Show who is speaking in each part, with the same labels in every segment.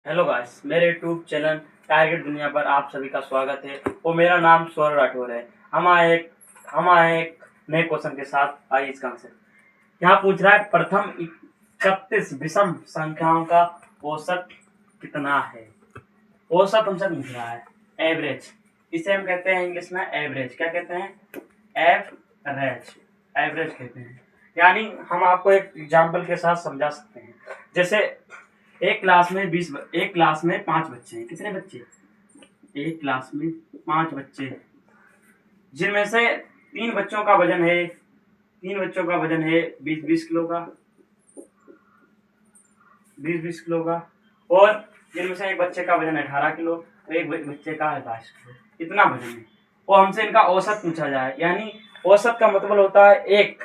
Speaker 1: Hello guys, मेरे YouTube channel target दुनिया पर आप सभी का स्वागत है और मेरा नाम सौरभ राठौर है। हम आए एक नए क्वेश्चन के साथ। आइए इसका आंसर यहाँ पूछ रहा है, प्रथम 31 विषम संख्याओं का औसत कितना है। औसत हमसे पूछ रहा है, एवरेज। इसे हम कहते हैं इंग्लिश में एवरेज। क्या कहते हैं? एवरेज। एवरेज कहते हैं। यानी हम आपको एक एग्जाम्पल के साथ समझा सकते हैं। जैसे एक क्लास में 5 बच्चे हैं। कितने बच्चे? एक क्लास में 5 बच्चे हैं, जिनमें से तीन बच्चों का वजन है 20-20 किलो का, 20-20 किलो का। और जिनमें से एक बच्चे का वजन है 18 किलो, तो एक बच्चे का है 22 किलो। इतना वजन है और हमसे इनका औसत पूछा जाए। यानी औसत का मतलब होता है एक।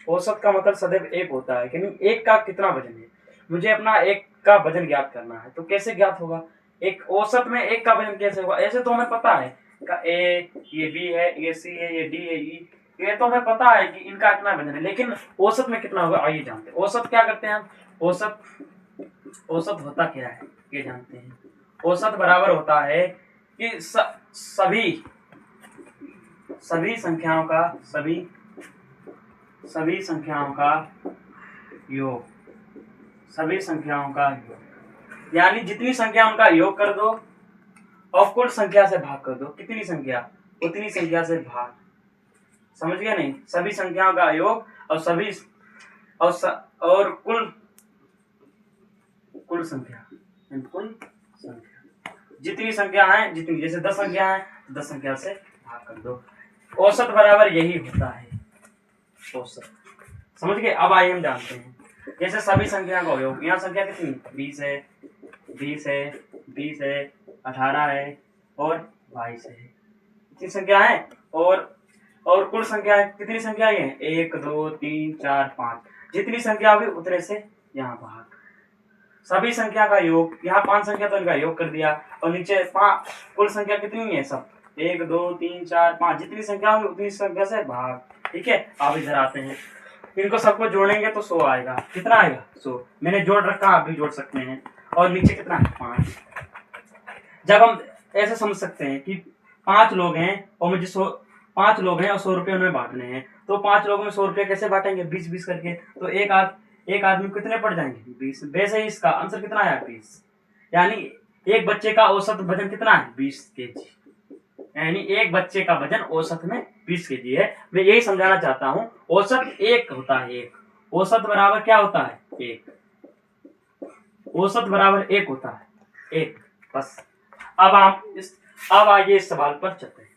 Speaker 1: औसत का मतलब सदैव एक होता है। यानी एक का कितना वजन है, मुझे अपना एक का वजन ज्ञात करना है। तो कैसे ज्ञात होगा? एक औसत में एक का वजन कैसे होगा? ऐसे तो हमें पता है का ए, ये बी है, ये सी है, ये डी है, ई। ये तो हमें पता है कि इनका इतना वजन है, लेकिन औसत में कितना होगा आइए जानते हैं। औसत क्या करते हैं हम? औसत औसत होता क्या है ये जानते हैं। औसत बराबर होता है कि सभी संख्याओं का योग। सभी संख्याओं का योग यानी जितनी संख्या उनका योग कर दो और कुल संख्या से भाग कर दो। कितनी संख्या? उतनी संख्या से भाग। समझ गया नहीं? सभी संख्याओं का योग और और कुल संख्या जितनी संख्या है, जितनी, जैसे 10 संख्या है, 10 संख्या से भाग कर दो। औसत बराबर यही होता है, औसत। समझ गए? अब आइए हम जानते हैं। जैसे सभी संख्या का योग, यहाँ संख्या कितनी? 20 है, 18 है और 22 है। कितनी संख्या है? और कुल संख्या कितनी संख्या है? 1 2 3 4 5। जितनी संख्या होगी उतने से यहाँ भाग। सभी संख्या का योग, यहाँ 5 संख्या तो इनका योग कर दिया और नीचे 5। कुल संख्या कितनी है? सब 1 2 3 4 5। जितनी संख्या होगी उतनी संख्या से भाग। ठीक है, आप इधर आते हैं। इनको सबको जोड़ेंगे तो 100 आएगा। कितना आएगा? 100। मैंने जोड़ रखा, आप भी जोड़ सकते हैं। और नीचे कितना है? 5। जब हम ऐसे समझ सकते हैं कि 5 लोग हैं और मुझे 5 लोग हैं और 100 रुपये उन्हें बांटने हैं, तो 5 लोगों में 100 रुपये कैसे बांटेंगे? 20-20 करके। तो एक आदमी को कितने पड़ जाएंगे? 20। वैसे ही इसका आंसर कितना आया? 20। यानी एक बच्चे का औसत वजन कितना है? 20 kg। यानी एक बच्चे का वजन औसत में 20 kg है। मैं यही समझाना चाहता हूँ, औसत एक होता है। एक औसत बराबर क्या होता है? एक। औसत बराबर एक होता है, एक। बस। अब आइए इस सवाल पर चलते हैं।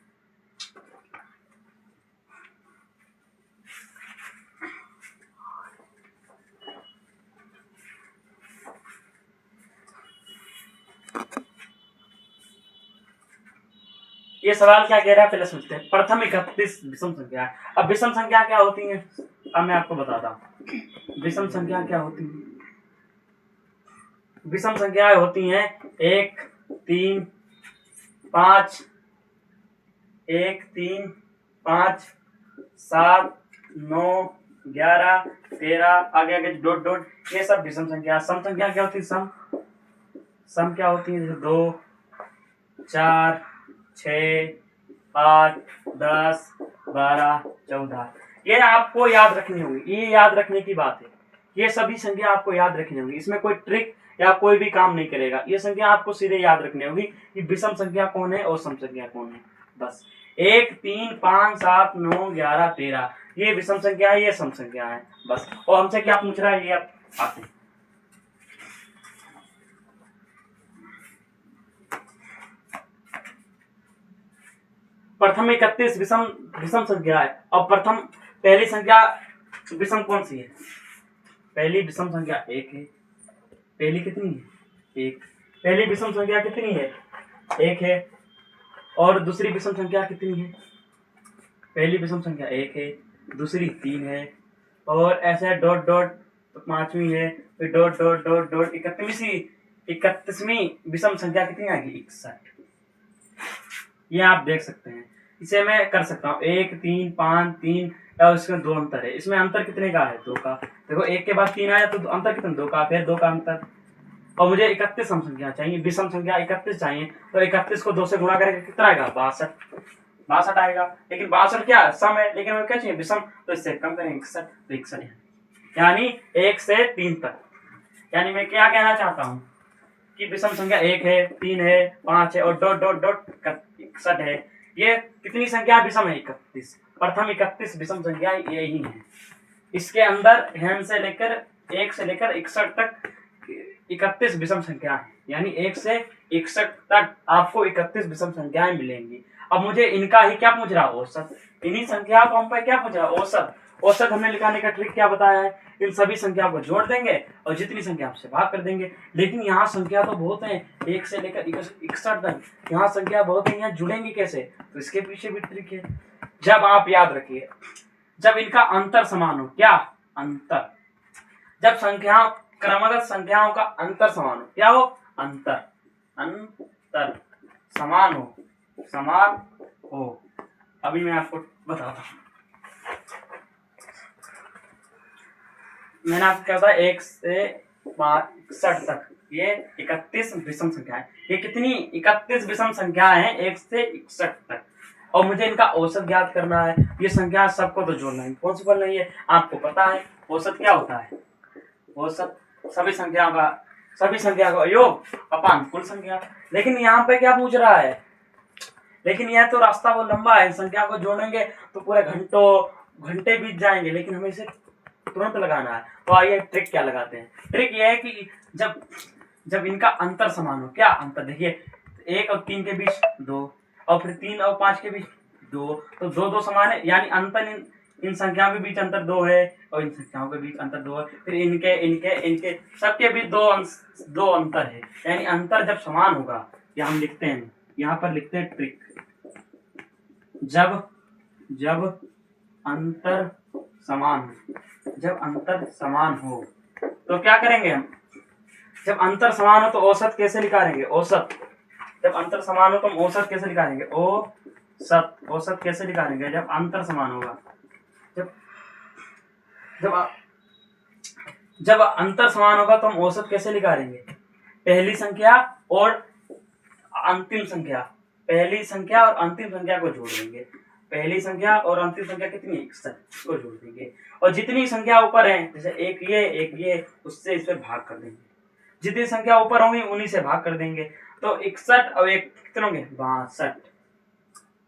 Speaker 1: ये सवाल क्या कह रहा है पहले समझते हैं। प्रथम 31 विषम संख्या। अब विषम संख्या क्या होती है? अब मैं आपको बताता हूँ विषम संख्या क्या होती है। विषम संख्याएं होती हैं 1 3 5, 1 3 5 7 9 11 13, आगे आगे डॉट डॉट, ये सब विषम संख्या। सम संख्या क्या होती है? सम क्या होती है? 2 4 6 8 10 12 14। ये आपको याद रखनी होगी। ये याद रखने की बात है। ये सभी संख्या आपको याद रखनी होगी। इसमें कोई ट्रिक या कोई भी काम नहीं करेगा। ये संख्या आपको सीधे याद रखनी होगी कि विषम संख्या कौन है और सम संख्या कौन है। बस 1 3 5 7 9 11 13, ये विषम संख्या है, ये सम संख्या है। बस। और हमसे क्या पूछ रहा है ये आप आते हैं। प्रथम 31 विषम संख्या है। अब पहली संख्या विषम कौन सी है? पहली विषम संख्या 1 है। पहली कितनी है? 1। पहली विषम संख्या कितनी है? 1 है। और दूसरी विषम संख्या कितनी है? पहली विषम संख्या 1 है, दूसरी 3 है, और ऐसे डॉट डॉट, तो 5वीं है, फिर डॉट डॉट डॉट डॉट, 31वीं विषम संख्या कितनी आएगी? 61। ये आप देख सकते हैं। इसे मैं कर सकता हूँ 1 3 5 3, और इसमें 2 अंतर है। इसमें अंतर कितने का है? 2 का। देखो 1 के बाद 3 आया तो अंतर कितना? 2 का। फिर 2 का अंतर, और मुझे 31 सम संख्या चाहिए, विषम संख्या 31 चाहिए, तो 31 को 2 से गुणा करेंगे कितना आएगा 62, 62 आएगा। लेकिन 62 क्या सम है, लेकिन हमें क्या चाहिए विषम, तो इससे कम करेंगे 61, तो 61 यानी 1 से 3 तक। यानी मैं क्या कहना चाहता हूँ कि विषम संख्या 1 है, 3 है, 5 है और डॉट डॉट डॉट 61 है। ये कितनी संख्या विषम है 31, प्रथम 31 विषम संख्या यही है। इसके अंदर हेम से लेकर 1 से लेकर 61 तक 31 विषम संख्या है, यानी 1 से 61 तक आपको 31 विषम संख्याएं मिलेंगी। अब मुझे इनका ही क्या पूछ रहा है औसत, इन्हीं संख्याओं को हम पे क्या पूछ रहा है औसत। औसत हमने निकालने का ट्रिक क्या बताया है, इन सभी संख्याओं को जोड़ देंगे और जितनी संख्या आपसे भाग कर देंगे। लेकिन यहाँ संख्या तो बहुत है, 1 से लेकर 61 तक यहाँ संख्या बहुत है, यहाँ जुड़ेंगी कैसे, तो इसके पीछे भी ट्रिक है। जब आप याद रखिए, जब इनका अंतर समान हो, क्या अंतर, जब संख्याओं क्रमगत संख्याओं का अंतर समान हो, क्या हो अंतर, अंतर समान हो, समान हो। अभी मैं आपको बताता हूँ, मैंने आपको क्या बताया 1 से 61 तक ये 31 विषम संख्या है। ये कितनी 31 विषम संख्या है 1 से 61 तक, और मुझे इनका औसत ज्ञात करना है। ये संख्या सबको तो जोड़ना है, पॉसिबल नहीं है, आपको पता है औसत क्या होता है, औसत सभी संख्याओं का योग अपान कुल संख्या। लेकिन यहाँ पे क्या पूछ रहा है, लेकिन यह तो रास्ता बहुत लंबा है, संख्या को जोड़ेंगे तो पूरे घंटे बीत जाएंगे, लेकिन हमें इसे तुरंत लगाना है। तो आइए ट्रिक क्या लगाते हैं। ट्रिक यह है कि जब इनका अंतर समान हो, क्या अंतर, देखिए 1 और 3 के बीच 2 और फिर 3 और 5 के बीच 2, तो 2 2 समान है, यानी अंतर इन संख्याओं के बीच अंतर 2 है और इन संख्याओं के बीच अंतर 2 है, फिर इनके सबके बीच 2 अंतर है, यानी अंतर जब समान होगा, या हम लिखते हैं यहाँ पर लिखते हैं ट्रिक, जब अंतर समान हो तो क्या करेंगे हम, जब अंतर समान हो तो औसत कैसे निकालेंगे, औसत, जब अंतर समान हो तो हम औसत कैसे निकालेंगे, औसत कैसे निकालेंगे जब अंतर समान होगा, जब अंतर समान होगा तो हम औसत कैसे निकालेंगे, पहली संख्या और अंतिम संख्या को जोड़ देंगे, पहली संख्या और अंतिम संख्या कितनी है 61 को जोड़ देंगे, और जितनी संख्या ऊपर है, जैसे एक ये उससे इस पर भाग कर देंगे, जितनी संख्या ऊपर होंगी उन्हीं से भाग कर देंगे, तो 61 और 1 कितने होंगे 62,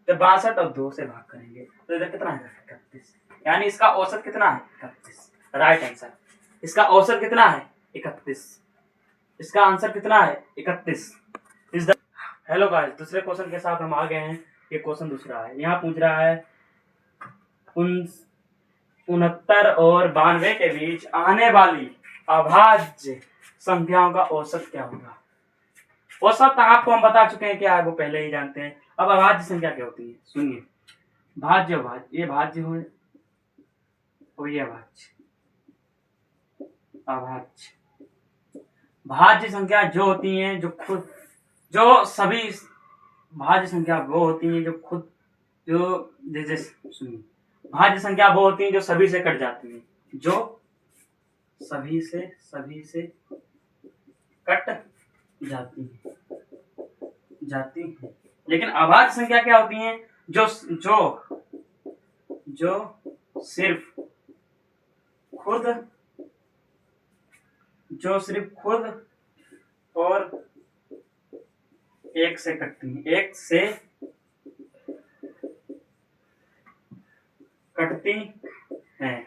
Speaker 1: तो 62 और 2 से भाग करेंगे तो इधर कितना है 31, यानी इसका औसत कितना है 31, राइट आंसर। इसका औसत कितना है 31, इसका आंसर कितना है 31। हेलो गाइस, दूसरे क्वेश्चन के साथ हम आ गए हैं। ये क्वेश्चन दूसरा है, यहाँ पूछ रहा है 69 और 92 के बीच आने वाली अभाज्य संख्याओं का औसत क्या होगा। औसत आपको हम बता चुके हैं क्या है, वो पहले ही जानते हैं। अब अभाज्य संख्या क्या होती है, सुनिए, भाज्य, ये भाज्य हो और ये अभाज्य। भाज्य संख्या जो होती हैं जो सभी भाज्य संख्या वो होती हैं जो जैसे सुनिए, भाज्य संख्या वो होती हैं जो सभी से कट जाती हैं, जो सभी से कट जाती हैं। लेकिन अभाज्य संख्या क्या होती हैं, जो सिर्फ खुद और एक से कटती हैं,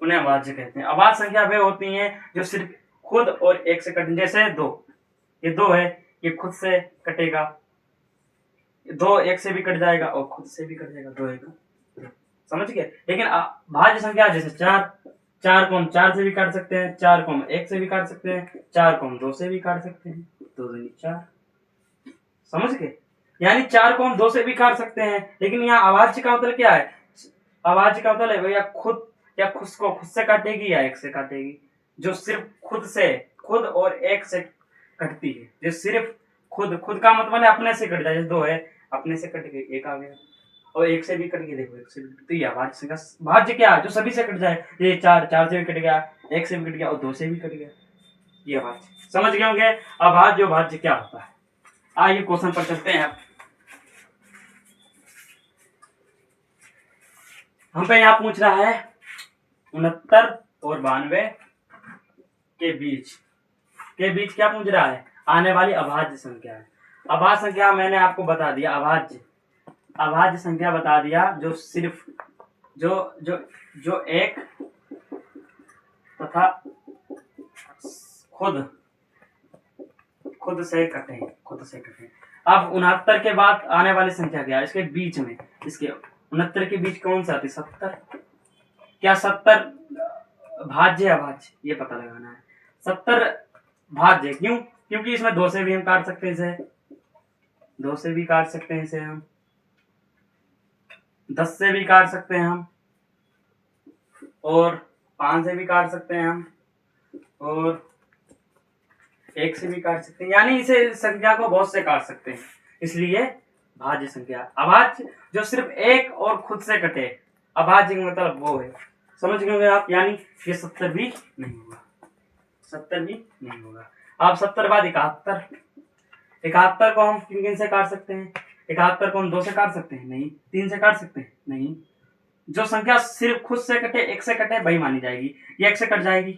Speaker 1: उन्हें अभाज्य कहते हैं। अभाज्य संख्या वे होती हैं जो सिर्फ खुद और एक से कटती, जैसे 2, ये 2 है, ये खुद से कटेगा, 2 एक से भी कट जाएगा और खुद से भी कट जाएगा, 2 एक, समझ गए। लेकिन भाज्य संख्या जैसे 4 को हम 4 से भी काट सकते हैं, 4 को हम 1 से भी काट सकते हैं, 4 को हम 2 से भी काट सकते हैं, 2 दूनी 4, समझ गए। यानी 4 को हम 2 से भी काट सकते हैं। लेकिन यहाँ अभाज्य का मतलब क्या है, अभाज्य का मतलब है भैया खुद से काटेगी या एक से काटेगी, जो सिर्फ खुद और एक से कटती है, जो सिर्फ खुद का मतलब है अपने से कट जाए, जैसे 2 है अपने से कट गई 1 आ गया, और 1 से भी कट गई, देखो 1 से भी, तो ये अभाज्य संख्या। भाज्य क्या है, जो सभी से कट जाए, ये 4 से भी कट गया, 1 से भी कट गया और 2 से भी कट गया, ये अभाज्य। समझ गए होंगे अभाज्य भाज्य क्या होता है। आइए क्वेश्चन पर चलते हैं। हम पे यहाँ पूछ रहा है 69 और 92 के बीच क्या पूछ रहा है, आने वाली अभाज्य संख्या है। अभाज्य संख्या मैंने आपको बता दिया, अभाज्य संख्या बता दिया जो सिर्फ जो जो जो एक तथा खुद से कटे। अब 69 के बाद आने वाली संख्या क्या है, इसके बीच में, इसके 69 के बीच कौन सा आती है, 70। क्या 70 भाज्य अभाज्य, ये पता लगाना है। 70 भाज्य क्यों, क्योंकि इसमें 2 से भी हम काट सकते हैं इसे, 2 से भी काट सकते हैं इसे हम, 10 से भी काट सकते हैं हम, और 5 से भी काट सकते हैं हम, और 1 से भी काट सकते हैं, यानी इसे संख्या को बहुत से काट सकते हैं, इसलिए भाज्य संख्या। अभाज्य जो सिर्फ एक और खुद से कटे, अभाज्य का मतलब वो है। समझ गए आप, यानी ये 70 भी नहीं होगा, 70 भी नहीं होगा। अब 70 बाद 71 को हम किन किन से काट सकते हैं, 71 को हम 2 से काट सकते हैं नहीं, 3 से काट सकते हैं नहीं। जो संख्या सिर्फ खुद से कटे, 1 से कटे, वही मानी जाएगी। ये 1 से कट जाएगी,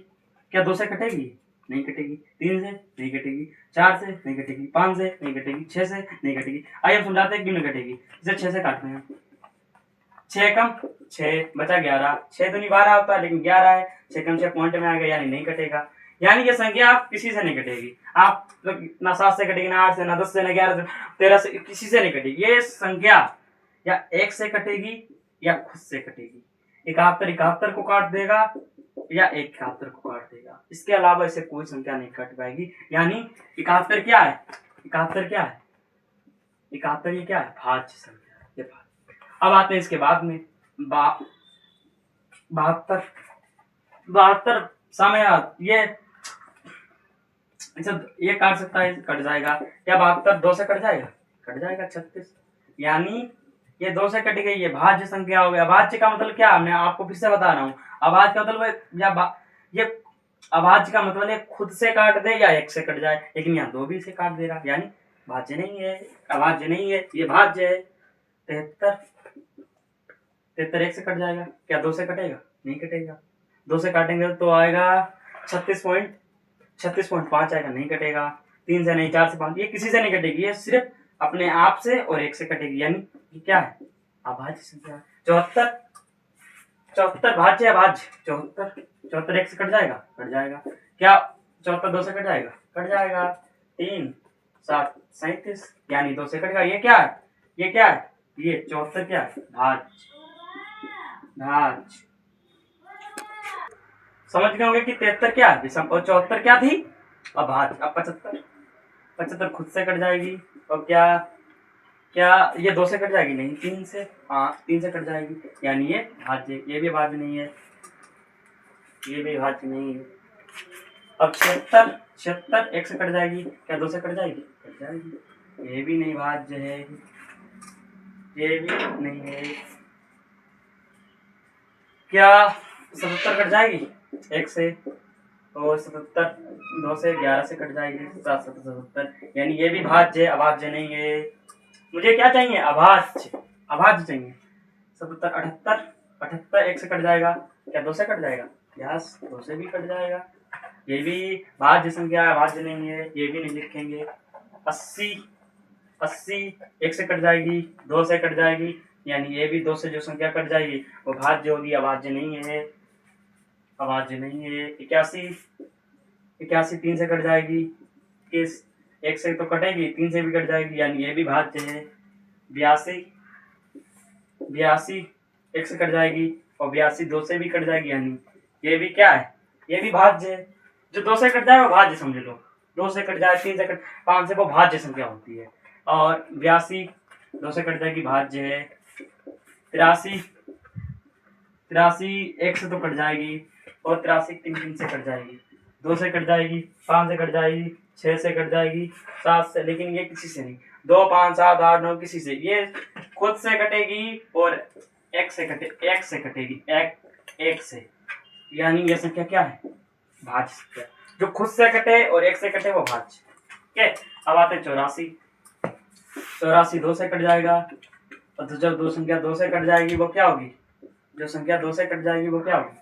Speaker 1: क्या 2 से कटेगी, नहीं कटेगी। 3 से नहीं कटेगी, 4 से नहीं कटेगी, 5 से नहीं कटेगी, 6 से नहीं कटेगी। आइए हम समझाते हैं क्यों नहीं कटेगी। इसे 6 से काटते हैं, 6 कम 6 बचा 11, 6 दूनी 12 होता है, लेकिन 11 है, 6 कम 6 पॉइंट में आ गया, यानी नहीं कटेगा। यानी ये संख्या आप किसी से नहीं कटेगी, आप ना 7 से कटेगी, ना 8 से, ना 10 से, ना 11 से, 13 से, किसी से नहीं कटेगी। ये संख्या या 1 से कटेगी या खुद से कटेगी। 71 को काट देगा या 71 को काट देगा, इसके अलावा इसे कोई संख्या नहीं काट पाएगी। यानी 71 क्या है, 71 क्या है, 71 ये क्या है, भाज्य संख्या है, ये भाज्य। अब आते हैं इसके बाद में 72 समय, ये काट सकता है, कट जाएगा। क्या 72 2 से कट जाएगा, 36। यानी ये 2 से कट गई, ये भाज्य संख्या हो गया। अभाज्य का मतलब क्या, मैं आपको फिर से बता रहा हूँ। अभाज्य का मतलब ये अभाज्य का मतलब है खुद से काट दे या 1 से कट जाए, लेकिन यहाँ 2 भी से काट दे रहा, यानी भाज्य नहीं है, अभाज्य नहीं है, ये भाज्य है। 73 1 से कट जाएगा, क्या 2 से कटेगा, नहीं कटेगा। 2 से काटेंगे तो आएगा 36.5 आएगा, नहीं कटेगा। 3 से नहीं, 4 से 5, ये किसी से नहीं कटेगी, ये सिर्फ अपने आप से और 1 से कटेगी, यानी ये क्या है, अभाज्य संख्या। 74 भाज्य अभाज्य, 74 1 से कट जाएगा, क्या 74 2 से कट जाएगा, कट जाएगा। 3 7 37, यानी 2 से कटेगा। ये क्या है, ये 74 क्या है, भाज्य। समझ गए होंगे कि 73 क्या है विषम और 74 क्या थी, अभाज्य। अब 75 खुद से कट जाएगी, और क्या ये 2 से कट जाएगी, नहीं 3 से, हाँ 3 से कट जाएगी, यानी ये भाज्य। ये भी भाज्य नहीं है, ये भी भाज्य नहीं है। अब 76 1 से कट जाएगी, क्या 2 से कट जाएगी, कट जाएगी, ये भी नहीं भाज्य है, ये भी नहीं है। क्या 77 कट जाएगी 1 से, और 77 2 से 11 से कट जाएगी, 77, यानी ये भी भाज्य है, अभाज्य नहीं है। मुझे क्या चाहिए, अभाज्य चाहिए। 77 78 1 से कट जाएगा, क्या 2 से कट जाएगा, यस 2 से भी कट जाएगा, ये भी भाज्य संख्या है, अभाज्य नहीं है, ये भी नहीं लिखेंगे। 80 1 से कट जाएगी, 2 से कट जाएगी, यानी ये भी 2 से जो संख्या कट जाएगी वो भाज्य होगी, अभाज्य नहीं है, अभाज्य नहीं है। 81 3 से कट जाएगी, किस 1 से तो कटेगी, 3 से भी कट जाएगी, यानी ये भी भाज्य है। 82 1 से कट जाएगी, और 82 2 से भी कट जाएगी, यानी ये भी क्या है, ये भी भाज्य है। जो 2 से कट जाए वो भाज्य समझ लो, 2 से कट जाए, 3 से कट, 5 से वो भाज्य संख्या होती है। और 82 2 से कट जाएगी, भाज्य है। 83 1 से तो कट जाएगी, और 83 3 से कट जाएगी, 2 से कट जाएगी, 5 से कट जाएगी, 6 से कट जाएगी, 7 से, लेकिन ये किसी से नहीं, 2 5 7 8 9 किसी से, ये खुद से कटेगी और 1 से कटेगी, 1 से, यानी ये संख्या क्या है, भाज्य संख्या। जो खुद से कटे और एक से कटे वो भाज्य। ठीक है, अब आते 84। 84 2 से कट जाएगा, और तो जब दो संख्या 2 से कट जाएगी वो क्या होगी? जो संख्या 2 से कट जाएगी वो क्या होगी?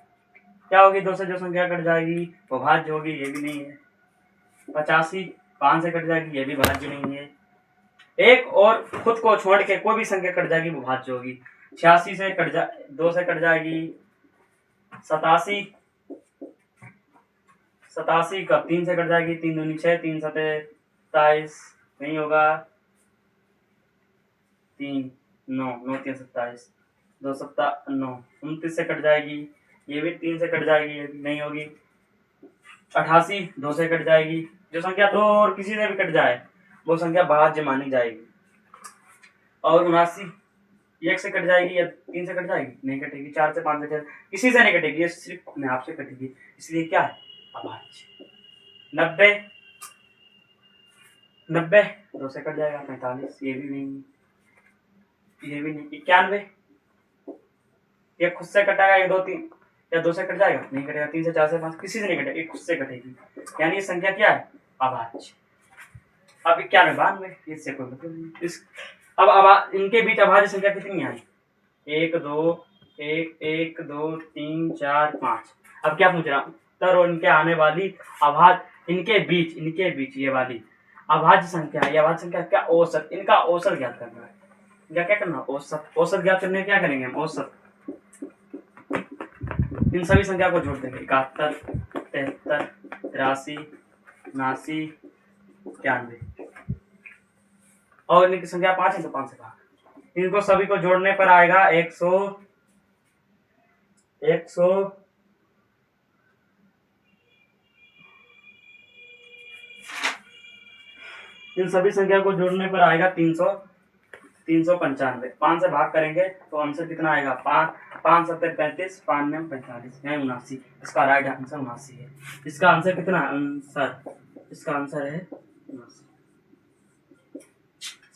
Speaker 1: क्या होगी? 2 से जो संख्या कट जाएगी वो भाज्य होगी, ये भी नहीं है। 85 5 से कट जाएगी, ये भी भाज्य नहीं है। एक और खुद को छोड़ के कोई भी संख्या कट जाएगी वो भाज्य होगी। 86 से 2 से कट जाएगी। 87 का 3 से कट जाएगी, 3 दूनी 6, 3 सते 27 नहीं होगा, 3 9 9 3 27, 2 सत्ता 9, 29 से कट जाएगी, ये भी 3 से कट जाएगी, ये भी नहीं होगी। 88 2 से कट जाएगी, जो संख्या 2 और किसी से भी कट जाए वो संख्या भाज्य मानी जाएगी। और 79 1 से कट जाएगी या 3 से कट जाएगी, नहीं कटेगी। 4 से 5 से किसी से नहीं कटेगी, ये सिर्फ अपने आप से कटेगी, इसलिए क्या है? अभाज्य। 90 2 से कट जाएगा, 45 ये भी नहीं, ये भी नहीं। 91 ये खुद से कटेगा, 1 2 3 या 2 से कट जाएगा, नहीं कटेगा। 3 से 4 से 5 किसी से नहीं कटेगा, ये खुद से कटेगी, यानी ये संख्या क्या है? अभाज्य। अब 91 92 इससे कोई मतलब नहीं। इस अब इनके बीच अभाज्य संख्या कितनी आई? 1 2 1 2 3 4 5। अब क्या पूछ रहा हूँ? उत्तर और इनके आने वाली अभाज्य इनके बीच ये वाली अभाज्य संख्या, ये अभाज्य संख्या क्या? औसत, इनका औसत ज्ञात करना है। क्या करना? औसत ज्ञात करने क्या करेंगे हम? औसत इन सभी संख्या को जोड़ देंगे। 71 73 83 79 91 और इनकी संख्या 5 है तो 5 से भाग। इनको सभी को जोड़ने पर आएगा 100 इन सभी संख्या को जोड़ने पर आएगा 395। 5 से भाग करेंगे तो आंसर कितना आएगा? 5 7 35 5 9 45 79। इसका राइट आंसर 79 है। इसका आंसर कितना आंसर? इसका आंसर है 79।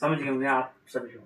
Speaker 1: समझ गए होंगे आप सभी लोग।